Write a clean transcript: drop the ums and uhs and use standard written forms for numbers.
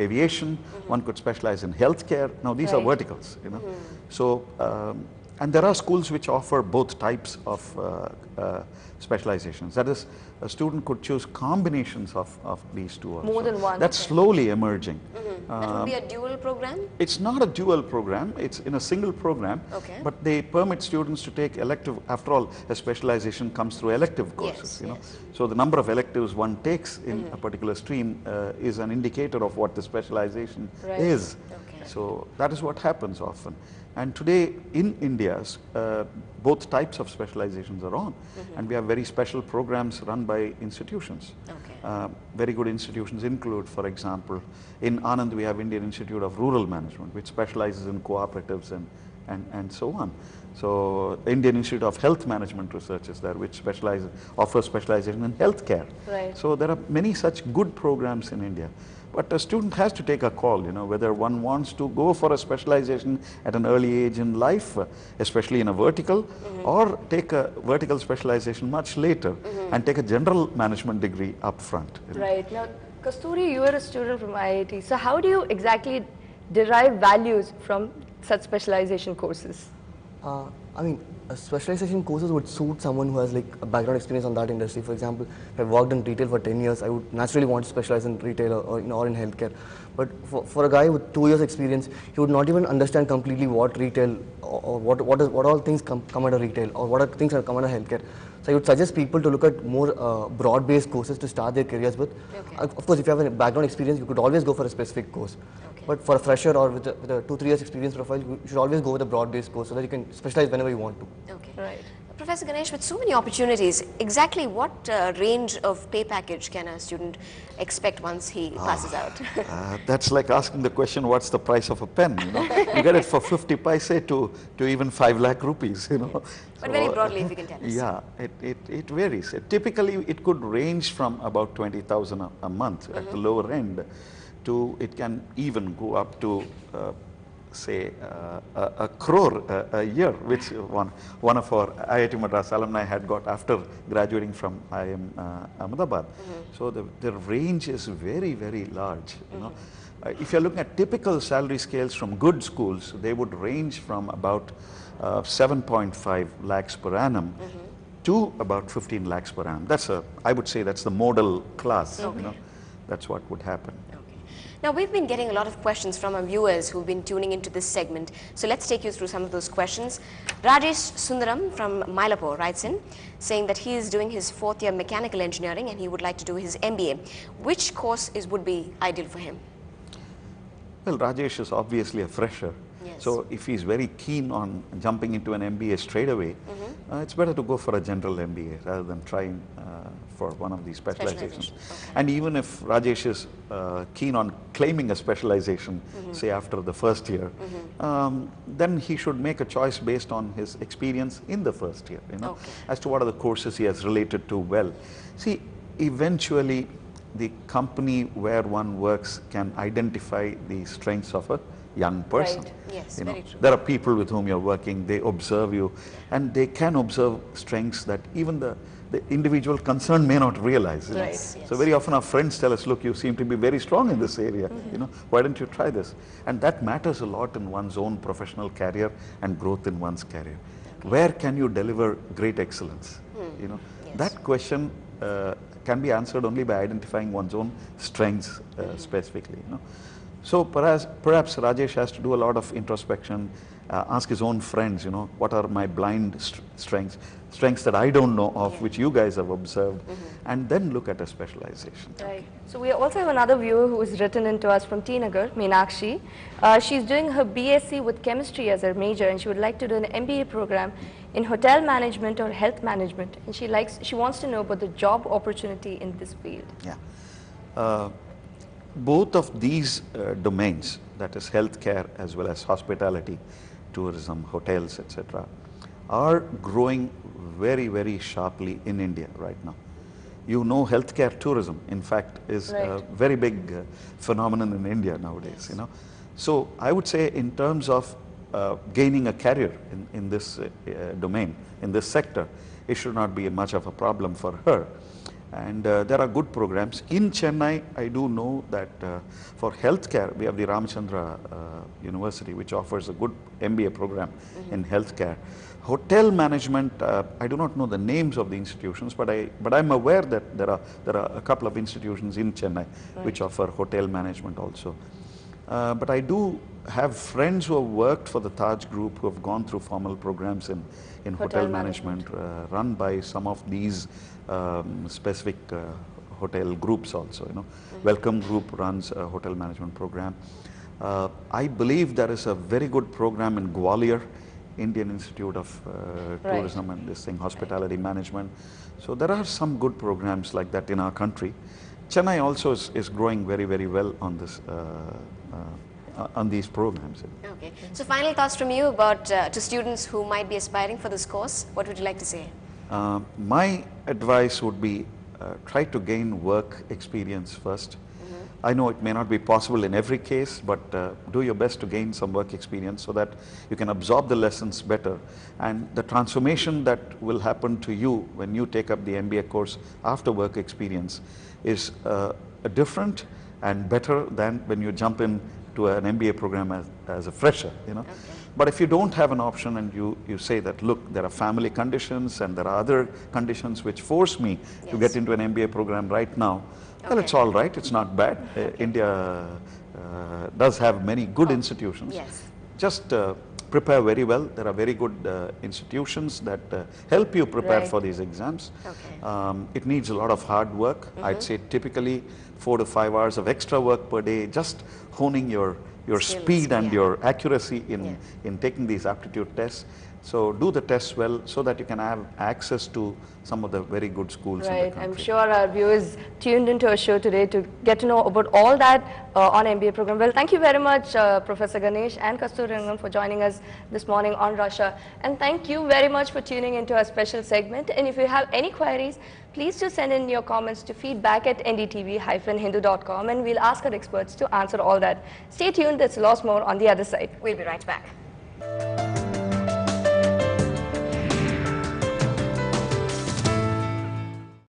aviation, one could specialize in healthcare. Now these are verticals, you know. So, and there are schools which offer both types of specializations. That is, a student could choose combinations of these two also. More than one. That's slowly emerging. That would be a dual program? It's not a dual program, it's in a single program, but they permit students to take elective. After all, a specialization comes through elective courses, you know. So the number of electives one takes in a particular stream is an indicator of what the specialization is. So that is what happens often. And today in India, both types of specializations are on, and we have very special programs run by institutions. Very good institutions include, for example, in Anand we have Indian Institute of Rural Management, which specializes in cooperatives and so on. So the Indian Institute of Health Management Research is there, which offers specialization in healthcare. So there are many such good programs in India. But a student has to take a call, you know, whether one wants to go for a specialization at an early age in life, especially in a vertical, or take a vertical specialization much later and take a general management degree up front. Right. Now, Kasturi, you are a student from IIT. So how do you exactly derive values from such specialization courses? I mean, specialization courses would suit someone who has like a background experience on that industry. For example, if I've worked in retail for 10 years, I would naturally want to specialize in retail or in healthcare. But for a guy with 2 years experience, he would not even understand completely what retail or what all things come under retail, or what are things that come under healthcare. So I would suggest people to look at more broad-based courses to start their careers with. Of course, if you have a background experience, you could always go for a specific course. But for a fresher or with a 2-3 years experience profile, you should always go with a broad-based course so that you can specialize whenever you want to. Right. Professor Ganesh, with so many opportunities, exactly what range of pay package can a student expect once he passes out? That's like asking the question, what's the price of a pen? You know, you get it for 50 paise to even 5 lakh rupees. You know, but so, very broadly, if you can tell us. Yeah, it varies. Typically, it could range from about 20,000 a month at the lower end, to it can even go up to say a crore a year, which one of our IIT Madras alumni had got after graduating from IIM Ahmedabad. So the range is very, very large. You know, if you're looking at typical salary scales from good schools, they would range from about 7.5 lakhs per annum to about 15 lakhs per annum. I would say that's the model class. You know, that's what would happen. Now, we've been getting a lot of questions from our viewers who've been tuning into this segment. So let's take you through some of those questions. Rajesh Sundaram from Mylapore writes in, saying that he is doing his 4th year mechanical engineering and he would like to do his MBA. Which course would be ideal for him? Well, Rajesh is obviously a fresher. So if he's very keen on jumping into an MBA straight away, it's better to go for a general MBA rather than trying for one of these specializations. And even if Rajesh is keen on claiming a specialization, say after the 1st year, then he should make a choice based on his experience in the 1st year, you know, as to what are the courses he has related to well. See, eventually the company where one works can identify the strengths of a young person. Yes, you know, very true. there are people with whom you're working, they observe you, and they can observe strengths that even the individual concerned may not realize. You know? So very often our friends tell us, look, you seem to be very strong in this area, you know, why don't you try this? And that matters a lot in one's own professional career and growth in one's career. Where can you deliver great excellence? You know, that question can be answered only by identifying one's own strengths specifically, you know. So perhaps Rajesh has to do a lot of introspection, ask his own friends, you know, what are my blind strengths that I don't know of, which you guys have observed, and then look at a specialization. Right. So we also have another viewer who has written into us from T Nagar, Meenakshi. She's doing her BSc with chemistry as her major, and she would like to do an MBA program in hotel management or health management, and she wants to know about the job opportunity in this field. Yeah. Both of these domains, that is healthcare as well as hospitality, tourism, hotels, etc., are growing very, very sharply in India right now. You know, healthcare tourism, in fact, is a very big phenomenon in India nowadays, you know. So I would say in terms of gaining a career in this domain, in this sector, it should not be much of a problem for her. And there are good programs. In Chennai, I do know that for healthcare, we have the Ramachandra University, which offers a good MBA program in healthcare. Hotel management, I do not know the names of the institutions, but I'm aware that there are a couple of institutions in Chennai which offer hotel management also. But I do have friends who have worked for the Taj Group who have gone through formal programs in hotel management run by some of these specific hotel groups also. You know, Welcome Group runs a hotel management program. I believe there is a very good program in Gwalior, Indian Institute of Tourism and this thing, hospitality management. So there are some good programs like that in our country. Chennai also is growing very, very well on this. On these programs. Okay. So final thoughts from you about to students who might be aspiring for this course. What would you like to say? My advice would be try to gain work experience first. I know it may not be possible in every case, but do your best to gain some work experience so that you can absorb the lessons better. And the transformation that will happen to you when you take up the MBA course after work experience is different and better than when you jump in to an MBA program as a fresher, you know. Okay. But if you don't have an option and you say that, look, there are family conditions and there are other conditions which force me to get into an MBA program right now, well, it's all right, it's not bad. India does have many good institutions. Yes. Just prepare very well. There are very good institutions that help you prepare for these exams. Okay. It needs a lot of hard work. I'd say typically 4 to 5 hours of extra work per day, just honing your speed and your accuracy in taking these aptitude tests. So do the tests well so that you can have access to some of the very good schools in the country. I'm sure our viewers tuned into our show today to get to know about all that on MBA program. Well, thank you very much, Professor Ganesh and Kasturi Rengan, for joining us this morning on Russia. And thank you very much for tuning into our special segment. And if you have any queries, please do send in your comments to feedback@ndtv-hindu.com and we'll ask our experts to answer all that. Stay tuned, there's lots more on the other side. We'll be right back.